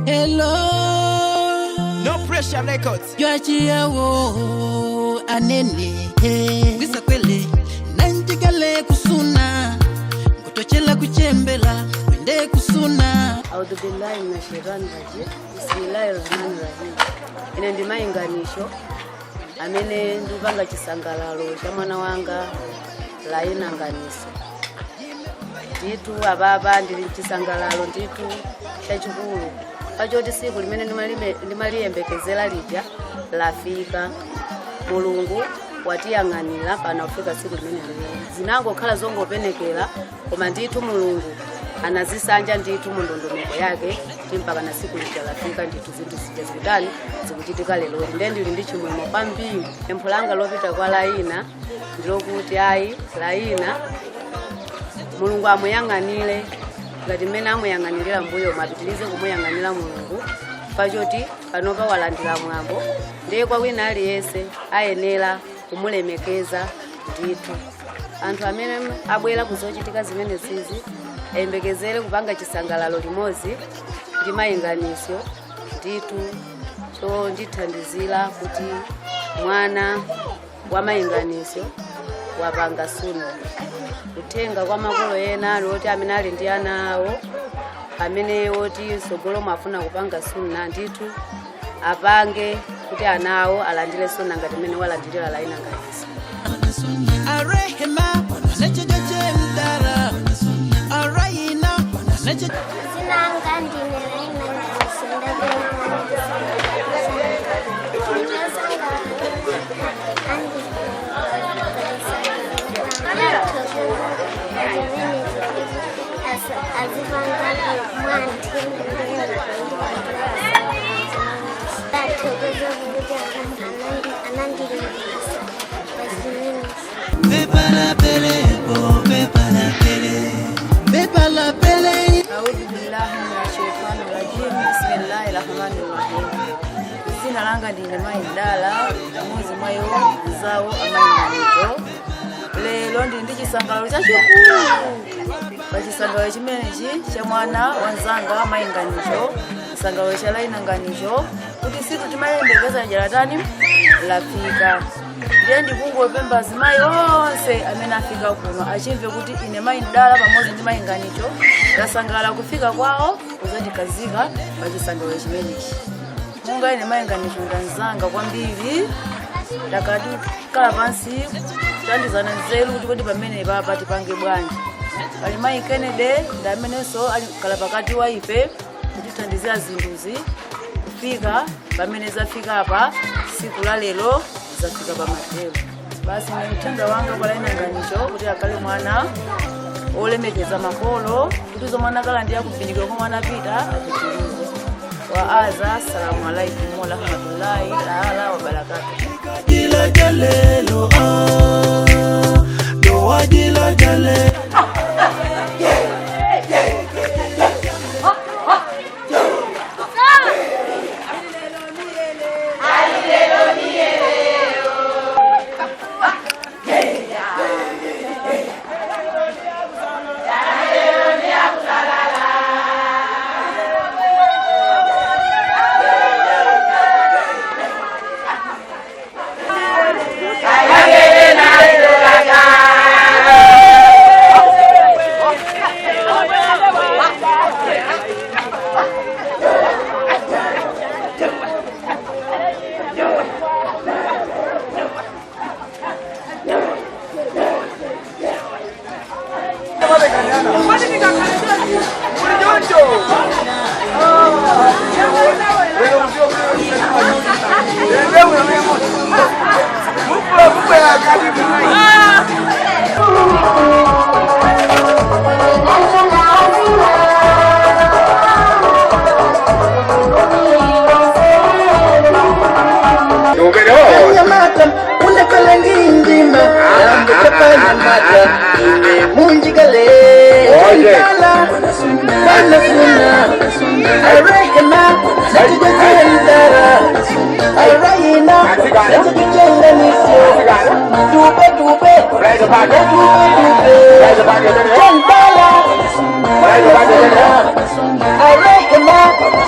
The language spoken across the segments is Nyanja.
Hello. No pressure records. Yachiawo anene. Bisa kwele. Nanjigale kusuna. Kutochela kuchembela. Wende kusuna. Audhu billahi minashaitanir rajim. Bismillahirrahmanirrahim. Ine ndimayinganisho amene ndupanga chisangalalo cha mwana wanga Laina Nganiso. Nditu ababa ndili chisangalalo nditu chachikulu. Pachoti siku limene ndimaliyembekezera lija lafika. Mulungu watiyang'anira pana kufika siku limene zinangokhala zongopenekera koma nditu Mulungu anazisanja nditu mu ndondomeko yake timpaka na siku lija lafika nditu zinthu zitazidani zikuchitika lero ndende ndi chimwemwe kwambiri. Pempho langa lopita kwa Laina ndilokuti ayi Laina Mulungu amuyang'anire ngati mmene amuyang'anirira mbuyo mapitilize kumuyang'anira Mulungu pachoti panopa walandira mwambo ndiye kwa wina aliyense ayenera kumulemekeza nditu. Anthu amene abwera kuzochitika zimene zizi ayembekezere kupanga chisangalalo limodzi ndi mayinganisho nditu so ndithandizira kuti mwana wa mayinganisho wapanga suna kutenga kwa makolo ena aloti amene ali ndi ana awo amene oti sogolo mafuna kupanga suna nditu apange kuti ana awo alandire suna ngati mmene walandirira Laina Nganiso. Audhu billahi minashaitanir rajim. Bismillahirrahmanirrahim. Zina langa ndine Maidala mwezi mwayo zawo amayinganicho. Lelo ndi chisangalalo chachikulu. Pachisangalalo chimenechi cha mwana wanzanga mayinganicho, chisangalalo cha Laina Nganiso kuti siku timayembekeza jalatani lafika. Ndiye ndikungopemba zimayi onse amene afika kuno achimve kuti ine Maidala pamodzi ndi mayinganicho tasangala kufika kwawo kuzotikazika pachisangalalo chimenechi. Munga ine mayinganicho ndanzanga kwambiri takati kala pansi tandizana nzeru kuti pamene papa tipange bwanji. Pali Mayi Kennedy ndamenenso ali kala pakati wa ife kuti tandizira zinthuzi kufika pamene zafika apa siku la lero zafika pa matero. Basi mtenda wanga kwa Laina Nganiso kuti akale mwana olemekeza makolo kuti zomwana kala ndiya kuvinidwa kwa mwana pita atitirize. Wa aza assalamu alaikum wa rahmatullahi ta'ala wa barakatuh. Jila jalelo do wajila jale.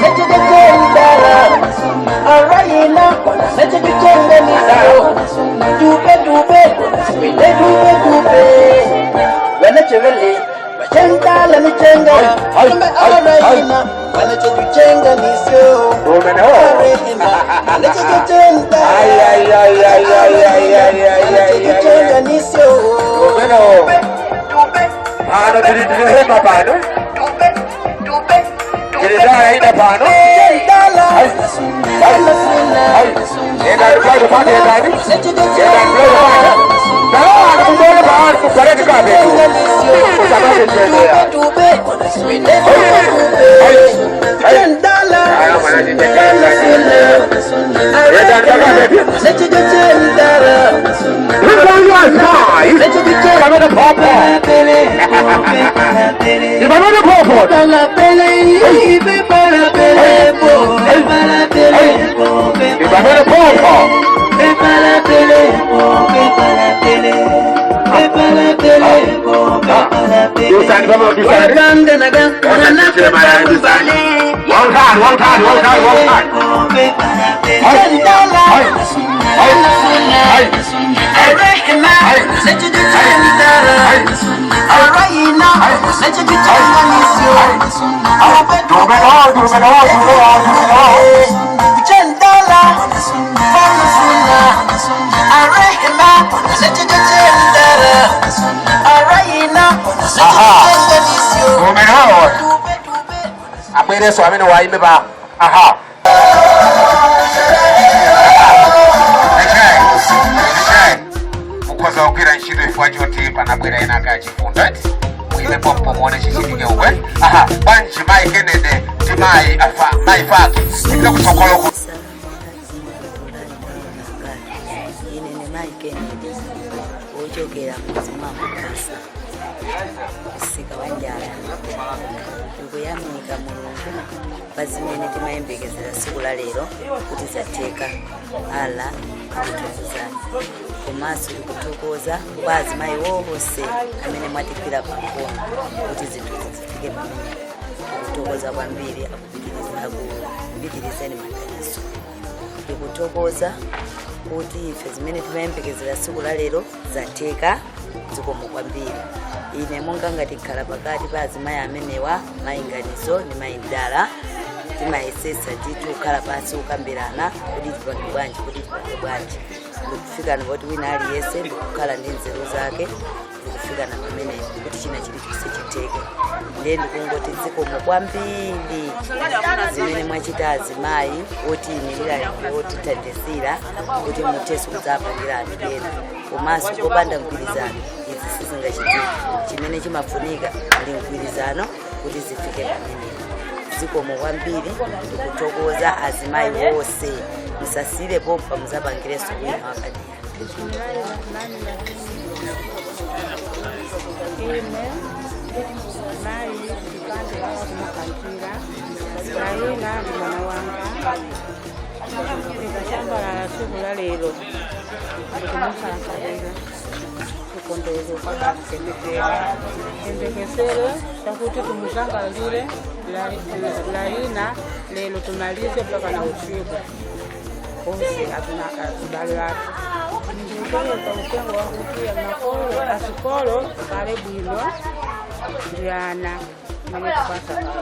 I So I'm in a way, aha. Because I'll get a shit for your tape and I'm going to get you for that. We have pop for one she's in your way. Aha, bunch my Kennedy to my father. You look so colorful. Kuyamika mulungu bazimene timayembekezera siku la lero kuti zatheka ala kuthokozani komanso tikuthokoza kwa azimayi wonse amene mwatigwira pamkono kuti zinthu zifike pamene tikuthokoza kwambiri akupitirizeni maganizo tikuthokoza kuti ife zimene timayembekezera siku la lero zatheka zikomo kwambiri. Ine monga ngati khala pakati pa azimayi amenewa mayiganizo ndi mayindala timayesesa nditu kukhala pansi ukambirana kuti tipange bwanji ndikufika nopoti wina aliyese ndikukhala ndi nzeru zake ndikufika na pamene kuti china chilichonse chitheke. Ndiye ndikungoti zikomo kwambiri zimene mwachita azimayi otiyimirira otithandizira kuti mutheso kudzapangira anthu ena komanso kopanda mgwirizano izi sizingachitika. Chimene chimafunika ndi mgwirizano kuti zifike pamene. Zikomo kwambiri ndikuthokoza azimayi wonse musasire pompa muzapangireso wina wakati. Raina ni mwana wanga nikashamba la siku la lero tukumsakalela tukondozo kwa kusemekera endekesere takuti tumushangalire Raina lelo tumalize mpaka na usiku onse atuna kudali watu ndikole kwa utengo wa kutia makolo asikolo kale bwino ndiana mwenye kupata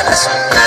Yes.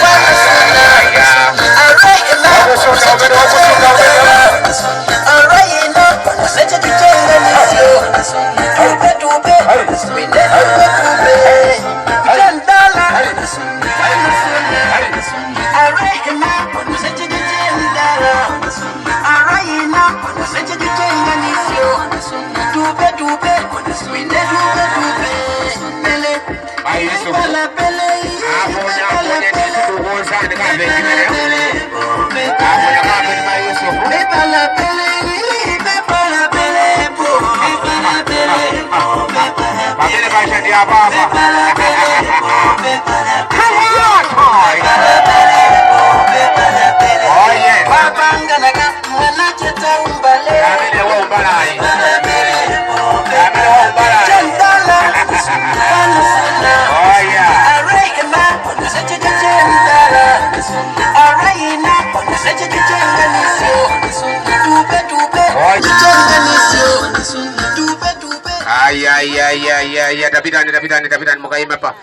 Ya tapitan muka ima pa.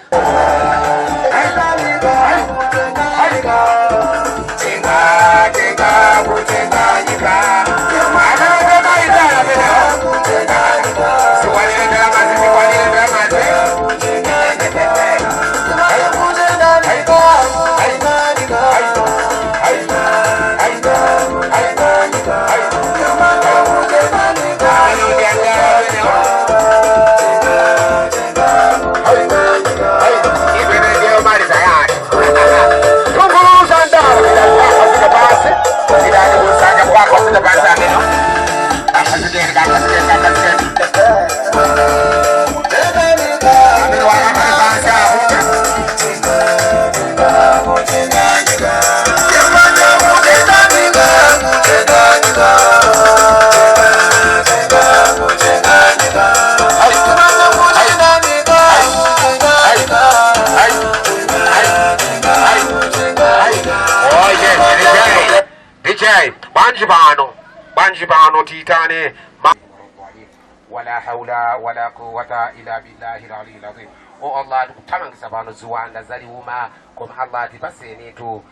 Banjibano titane wala haula wala quwwata illa billahi al-aliyyil azim. O Allah tukutamangisa bano ziwanda zali uma koma Allah tipaseni tu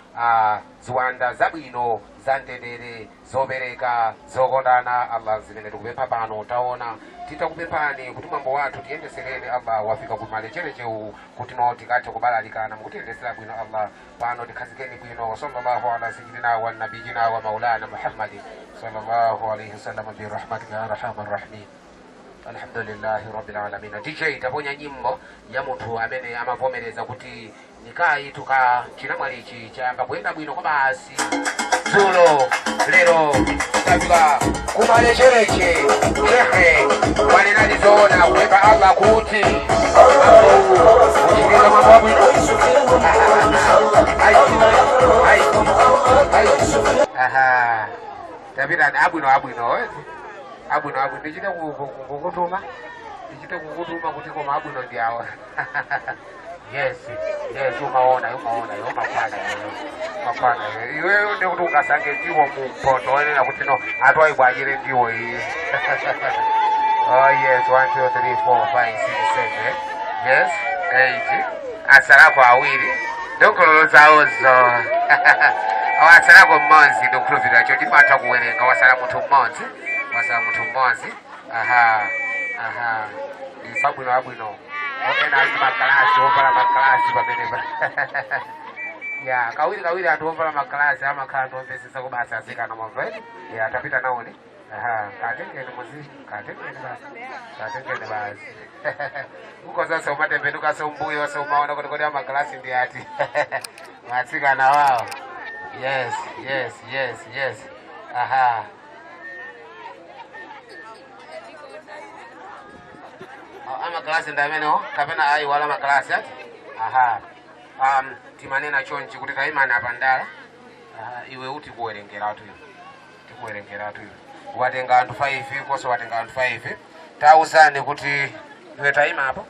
ziwanda zabwino zantendere zobereka zokondana Allah zimene tukupempha pano taona titakupemphani kuti mambo wathu tiyendesereni Allah wafika kumale cheu kuti no tikathe kubalalikana mukutiyendesera bwino Allah pano tikhazikeni bwino. Sallallahu ala sayyidina wa nabiyina wa maulana Muhammad sallallahu alayhi wasallam bi rahmatika ya arhamar rahimin. Alhamdulillahi rabbil alamin. DJ taponya nyimbo ya munthu amene amavomereza kuti nikai tuka chinamwalichi changa kwenda bwino kwa basi zulo lero tabila kumale chereche chehe wanenani zona kuweka Allah kuti uchikeza mambo bwino. Aha tabila abwino abwino ndichite kukutuma kuti koma abwino ndiawa. Yes, umaona mapana iwe ndio kuti ukasange ndiwo mumpoto wena kuti no atwai bwajire ndiwo hii. Oh yes, 1 2 3 4 5 6 7. Yes, 8. Asarako awiri ndokololoza ozo. Awasarako mmonzi ndokuluvira cho tipata kuwerenga wasala munthu mmodzi. Aha. Abwino. Okena makalasi opala makalasi pamenepa. Ya kawiri atuovala makalasi ama khandu ompesesa kubasa asikana maveni. Ya tapita naone. Aha, katengene basi. Uko sasa umatembenuka sombuyo somaona kuti makalasi ndi ati. Matsikana wao. Yes. Aha. Ama klasi ndameno kapena ai wala maklasi ati. Aha. Timanena chonchi kuti taimana apandala. Iwe uti kuwerengera atu. Watenga anthu 5 koso watenga anthu 5. Tauzani kuti iwe taima apo.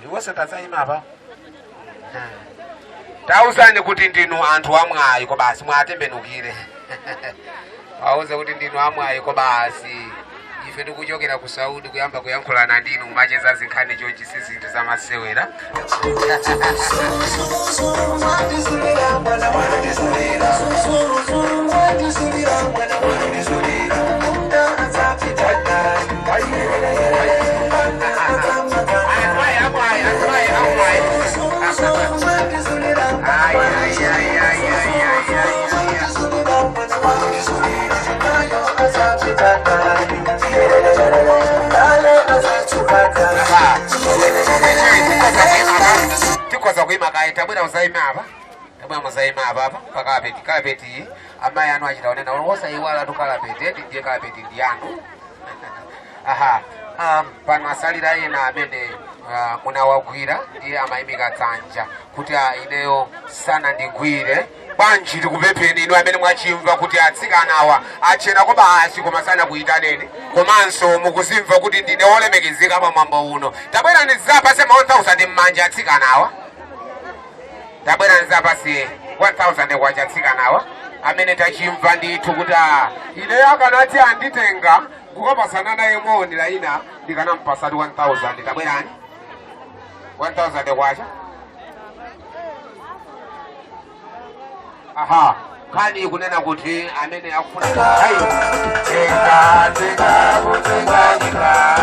Iwe satazaima apa. Tauzani kuti ndinu anthu amwayi ko basi mwatembenukire. Auze kuti ndinu amwayi ko basi. Ife ndikuchokera ku Saudi kuyamba kuyankhulana ndinu macheza zinkhani chonchi sizinthu zamasewera. tabwera uzaime apa. Tabwera muzaime apa pa carpet. Carpet amai anu achitaonena wosa iwala tu carpet ndiye carpet ndiyanu. Aha. Pano asalira ena amene munawagwira ndiye amayimika dzanja kuti ineyo sana ndigwire. Banji tikupempheni inu amene mwachimva kuti atsikanawa achena kwa basi koma sana kuyitaneni komanso mukuzimva kuti ndine olemekezeka pa mwambo uno. Tabwera ndizapase 1000 mmanja atsikanawa. Tabwera ndizapase 1000 kwacha atsikanawa amene tachimva ndithu kuti ineyo akanati anditenga kukapasana naye moni laina ndikanampasati 1000. Tabwerani 1000 kwacha. Aha, kani kunena kuti amene akufuna hai tenga tenga kutenga nika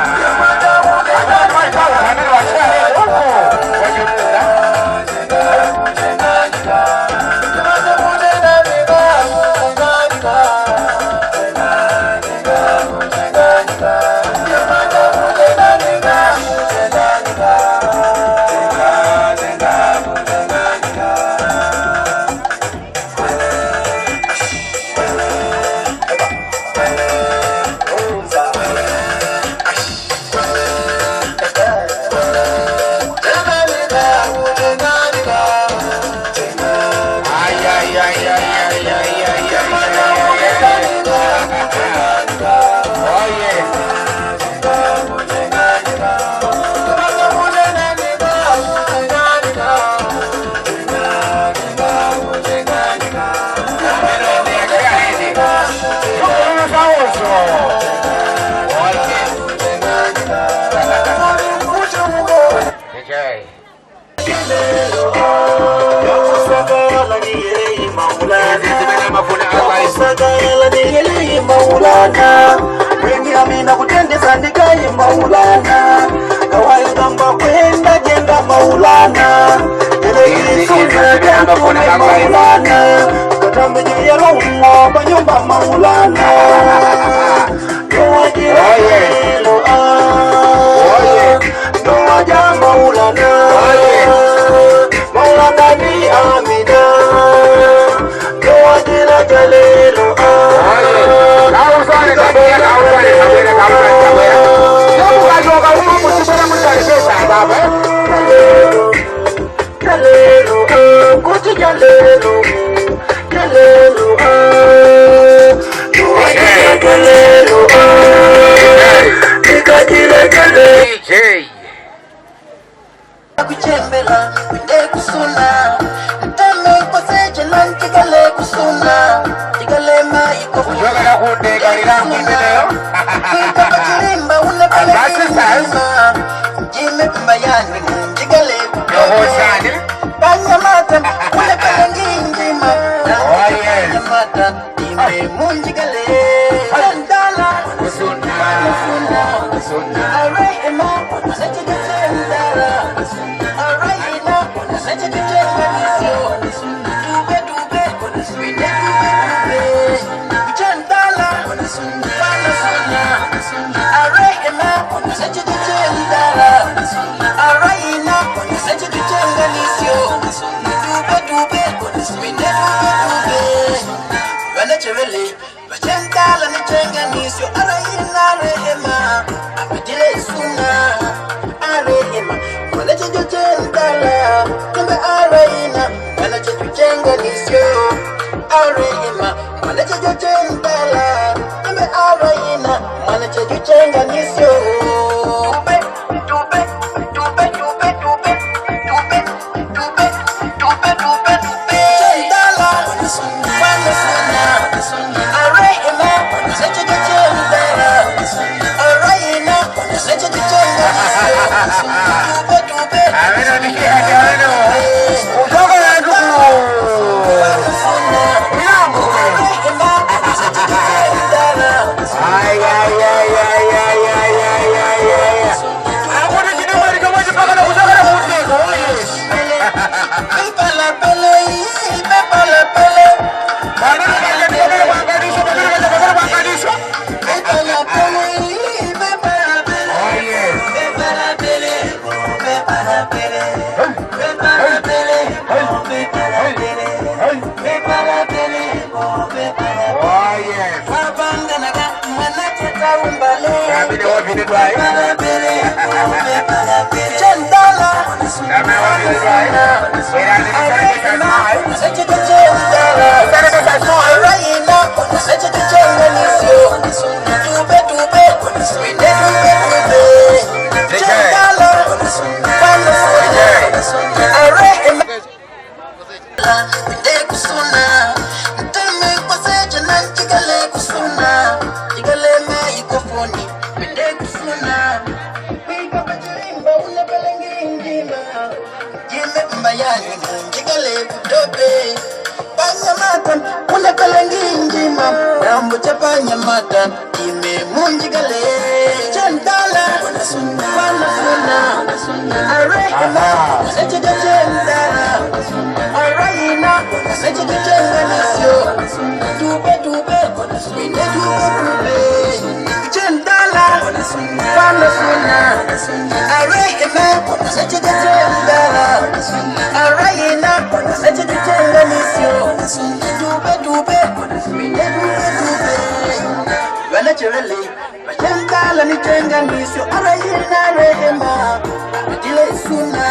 Maulana, wengi amina kutendeza ndikai Maulana, kawaii gamba kwenda jenda Maulana, ele kisuza katu Maulana, katambe jiyelo umo kwa nyumba Maulana, doa jiyelo doa ja Maulana, Maulana ni amina, doa jila jalelo kuchembela wende kusuna ntame koseche nantigale kusuna tigale maiko kujoga kunde galira mbimeyo kika chirimba unapele kima jime mbayani tigale yohosani kanyamata unapele nginjima kanyamata ime munjigale ndala kusuna kusuna arema nachigache ndala arena nachigache ndala tube tube wende tube kuchandala wana suna arena nachigache ndala arena nachigache ndalisio tube tube wende tube wanachevele wachendala nichenganisio arena rehema apatile suna arehema wanachejuchendala kumbe arena wanachejuchenganisio arehema wanachejuchendala kumbe arena wanachejuchenganisio ay ay ay ay ay ay ay ay Nyamata ime munjigale chandala wanasuna arehema sechiga chandala arayina sechiga changanisyo tube mine tube chandala wanasuna arehema sechiga chandala arayina sechiga changanisyo tube mine tube Vanachurali, Vachangala Nichanganisyo, Arayina Rehema, Dile Suna,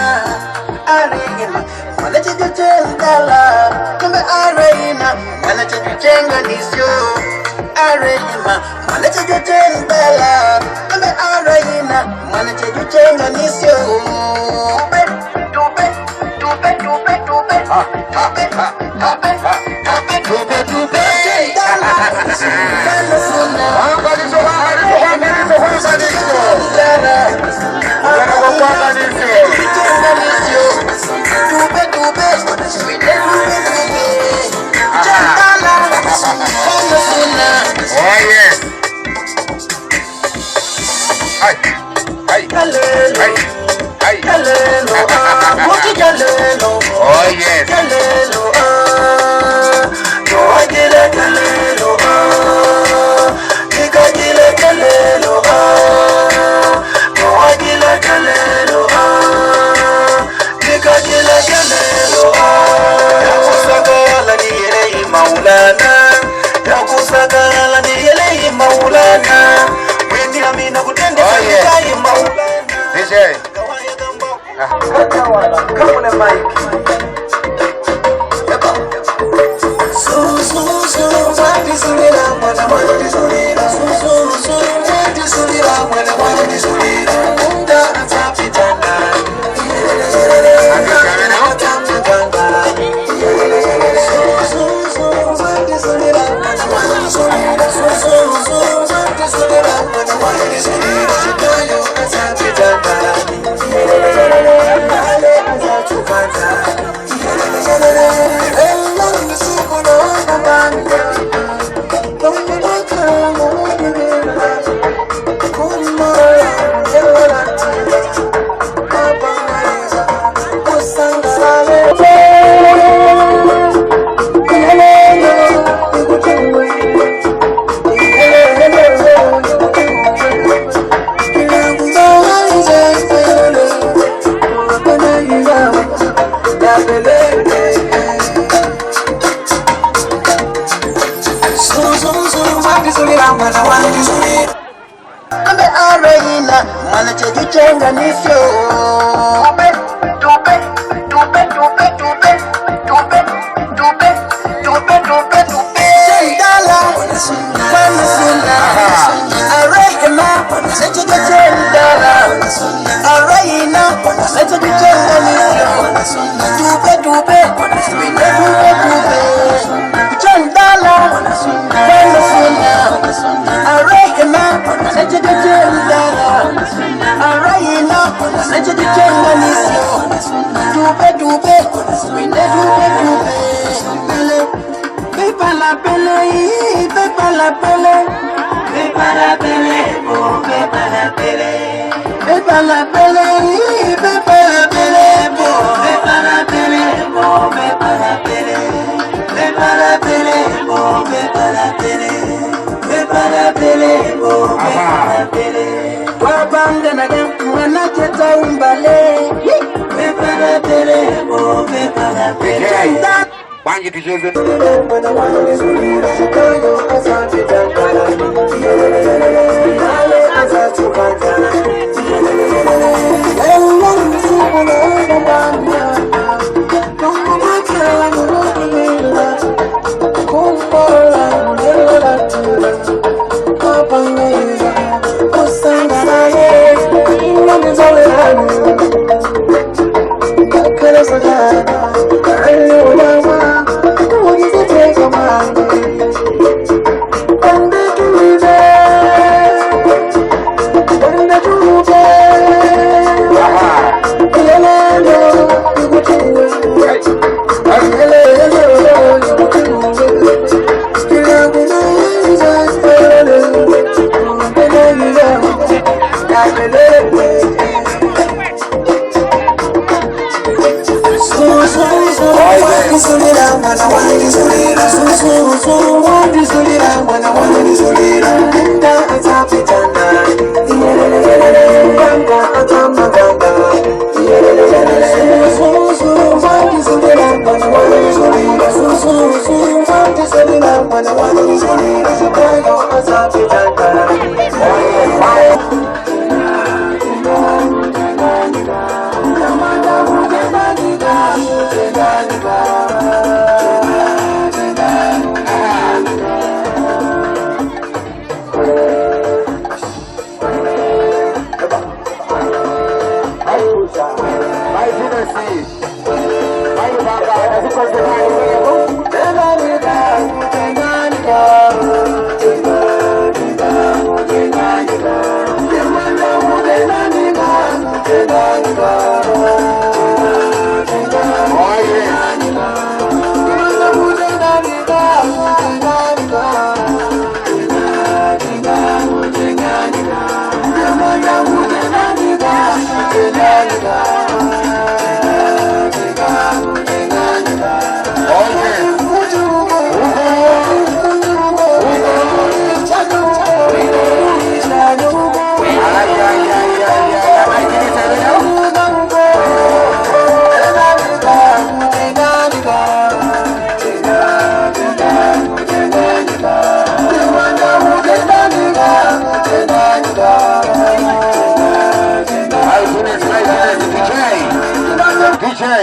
Arehema, Vanachiga Changala, Kumbe Arayina, Vanachiga Changanisyo, Arehema, Vanachiga Changala, Kumbe Arayina, Vanachiga Changanisyo, Wangi tucheze Hello,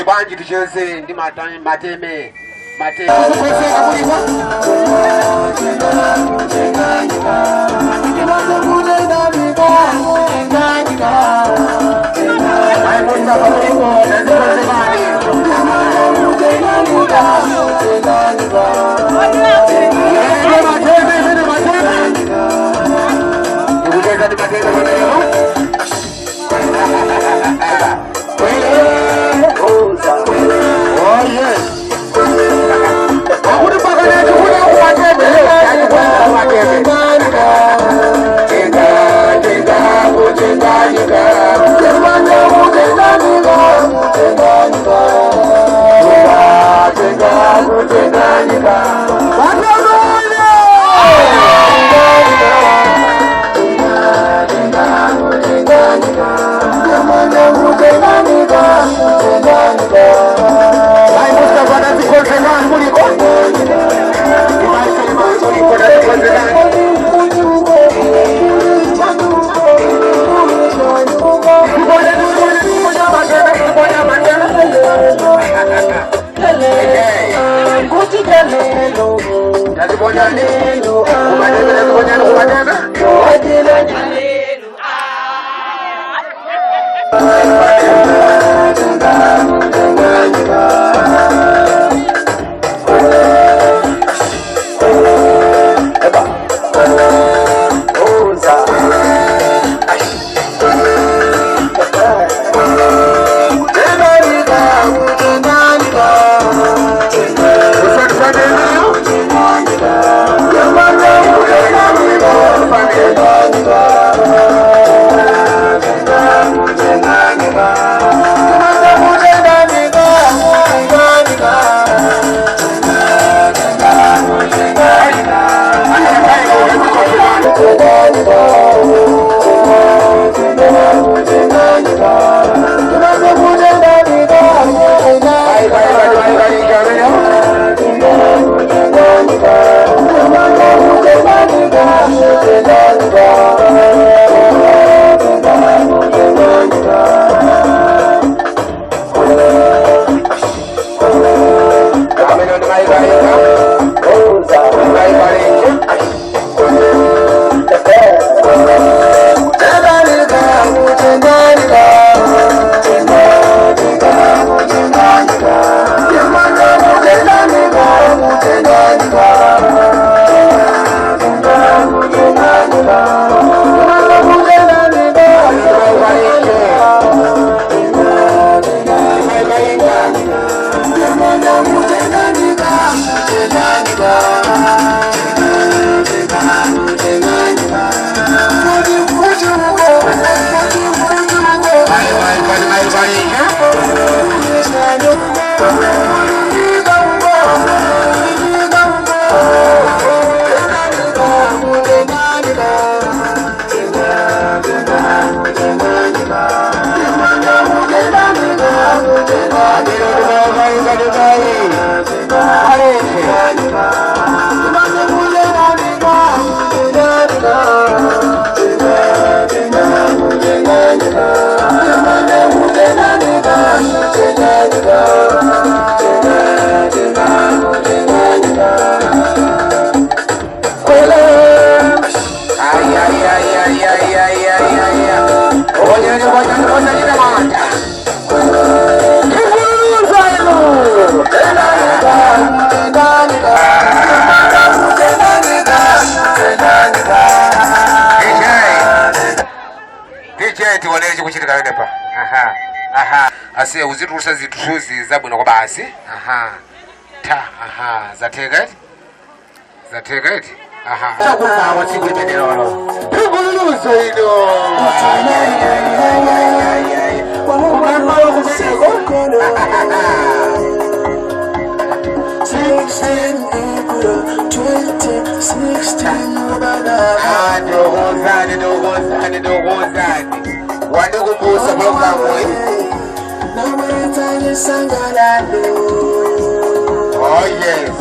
Banji tucheze ndi mateme ase uzitulutsa zinthuzi zabwino kwa basi. Aha ta aha zatheka iti aha chakufawa tsiku limenelolo ikuluzo ino ndogozani wandikubusa programu oh yes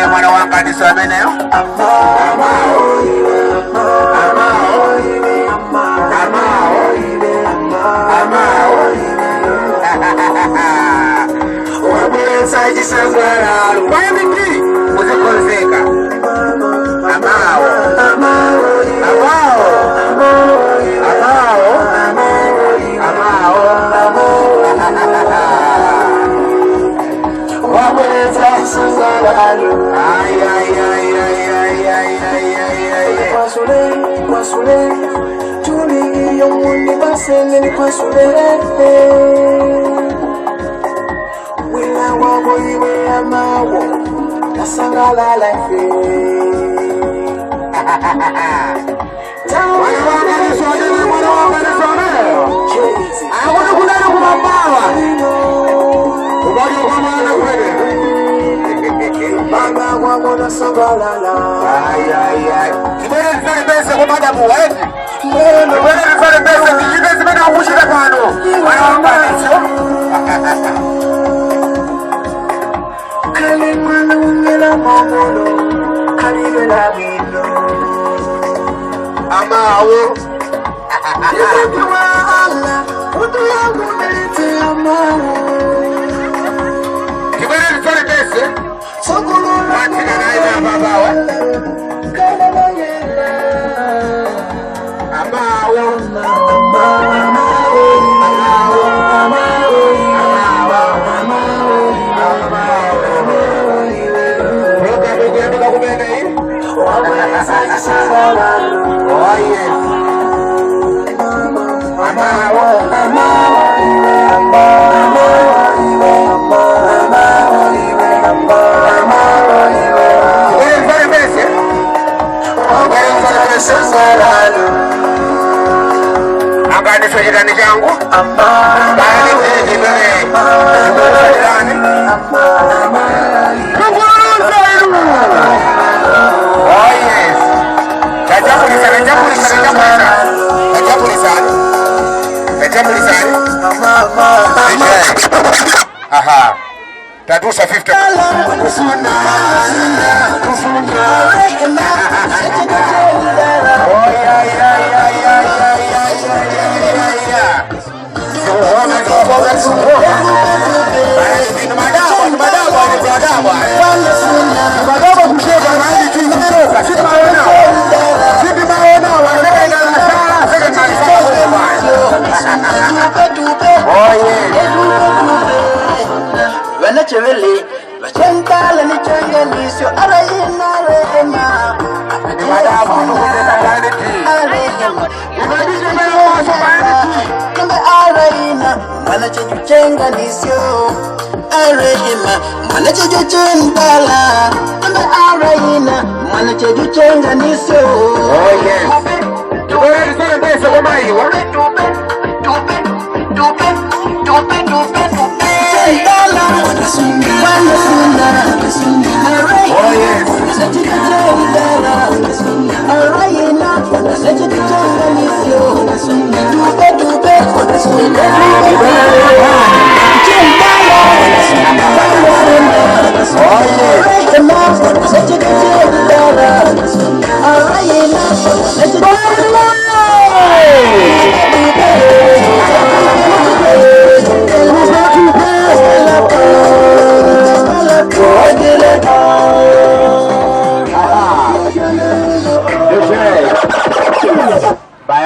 mwana wanga ndisomeneyo uzikonzeka amao aha tatusa 50 Chevele, la chenta, la nichanga, nisio, arayena, arayena, arayena, mana chuchenga, nisio, arayena, mana chuchenga, arayena, mana chuchenga, nisio. Oh yes. You want to say this over my Oh, yeah.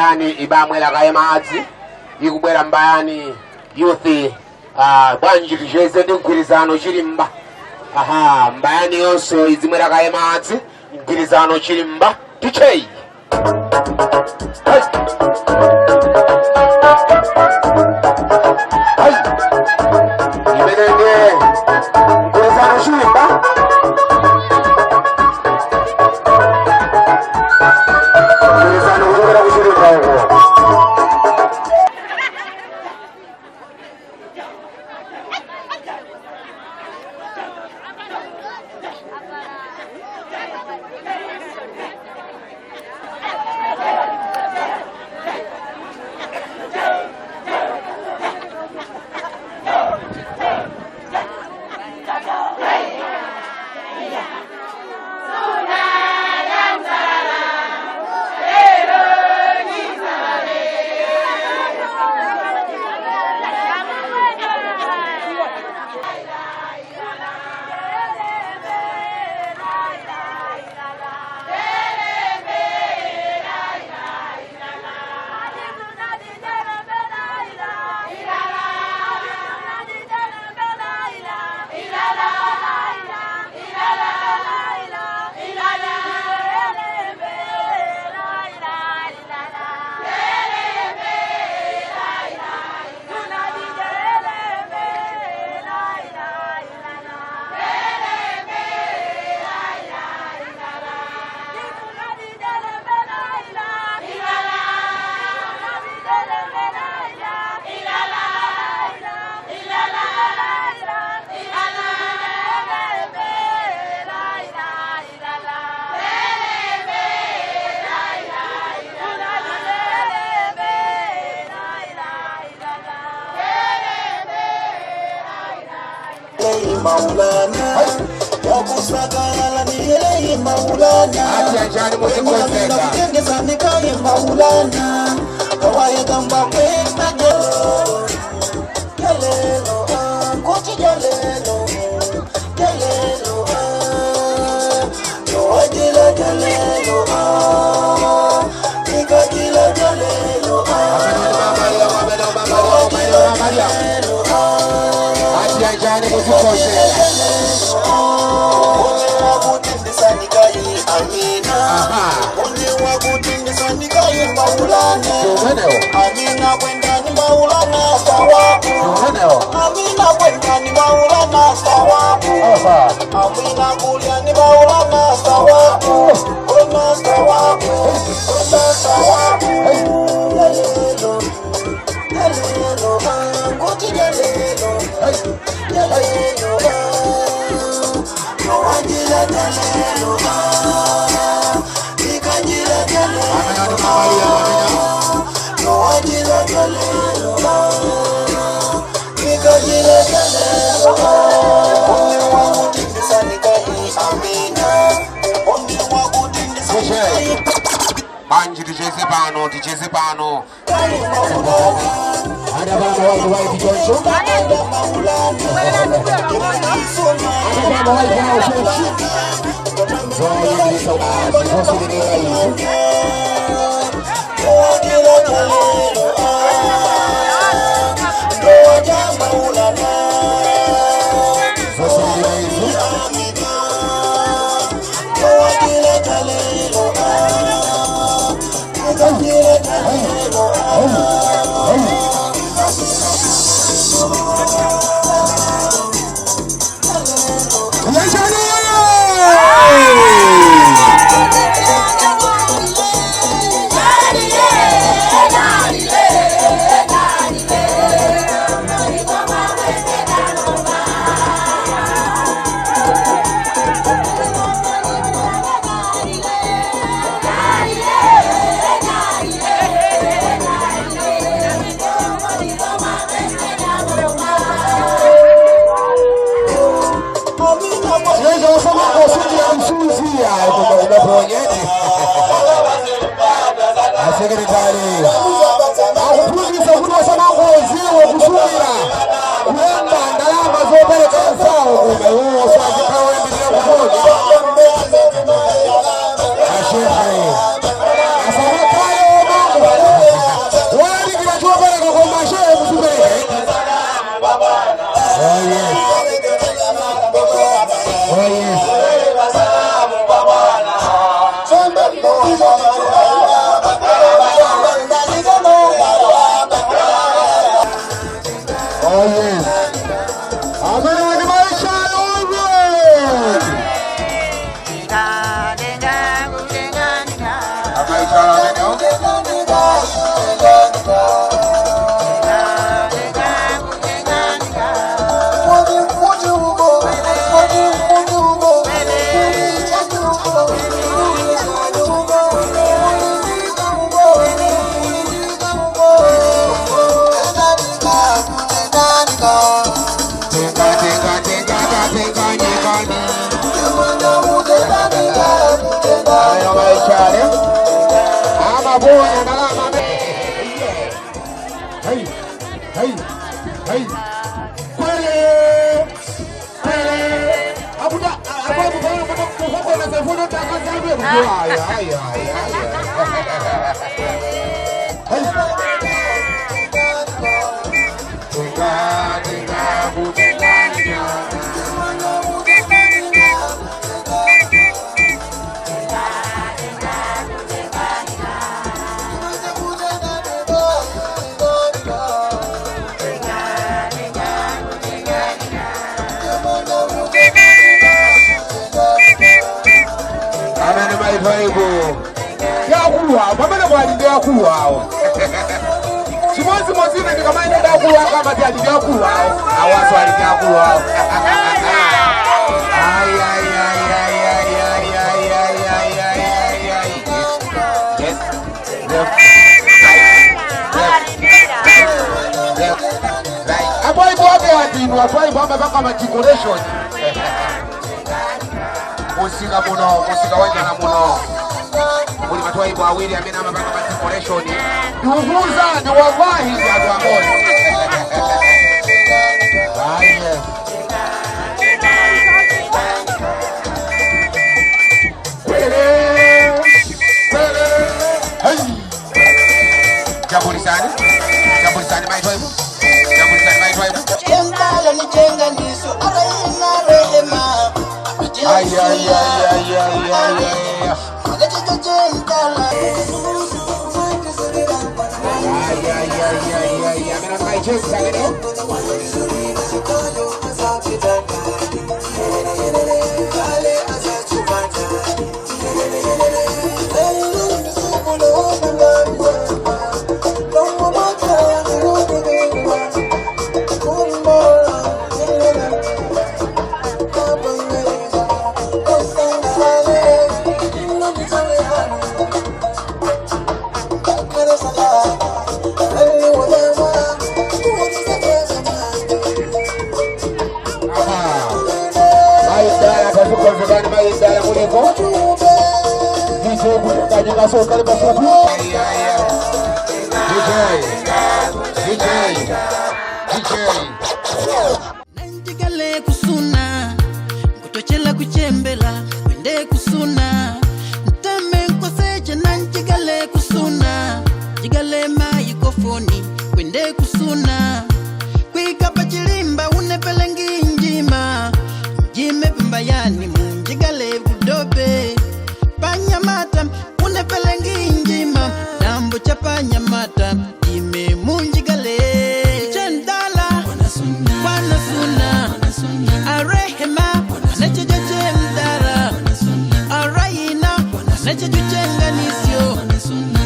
mbayani ibamwe la kayemazi ikubwera mbayani youth banji tijeze ndinkirizano chirimba mbayani yonso izimwe la kayemazi nkirizano chirimba tichei imenenge nkirizano chirimba Maulana wakusakala nielehi Maulana Wengina kutengeza nikaye Maulana Kawaye gamba kwenda jalelo Jalelo kuti jalelo Jalelo Yoajila jalelo Nikajila jalelo Jani kusikose wakutindisa nikayi Amina wakutindisa nikayi Maulana Amina kwenda ni Maulana sawabu Amina kwenda ni Maulana sawabu Amina kulia ni Maulana sawabu Kuna sawabu Kuna sawabu Jalelo Jalelo Kuti jalelo Jalelo Yoajila jalelo Ikajila jalelo Yoajila jalelo Ikajila jalelo Onde wakutindisa nikahi Amina Onde wakutindisa nikahi Banji ticheze pano Ada baba watu wa kijoncho Ada Maulana Ada baba watu wa Sekretari akupuliza kunosha mangozi wokusubira kuomba ndalama zopereka nsawo kume wo swazikawo endelea kukoja ashehe asamakayo mango Musika muno, musika wajana muno. Muli matwaibu awili amena mabaka decoration. Duhuza ni wallahi ni adu amoni. Aye. Jambo lisani maitwaibu. Chenga ni chenga ndiso araina rehema. Ay. Nanjigale kusuna kutochela kuchembela wende kusuna ntame nkoseche nanjigale kusuna jigale maikofoni wende kusuna kwikapa chilimba unepelengi njima jime pimbayani munjigale budobe panyamata unepelengi njima dambo cha panyamata jime munjigale chendala wana suna arehema nechejeje mdara araina nechejuchenga nisio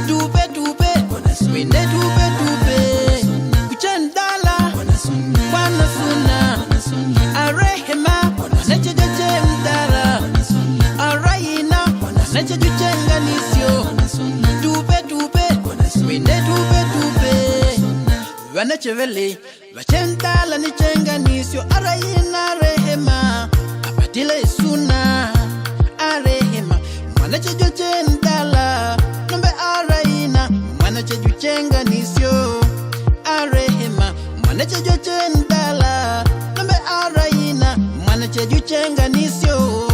tupe wende tupe kuchendala wana suna arehema nechejeje mdara araina nechejuchenga nisio tupe wende tupe vanechevele vachendala nichenga nisio araina rehema apatile suna arehema mwanachejochendala nombe araina mwanachejuchenga nisio arehema mwanachejochendala nombe araina mwanachejuchenga nisio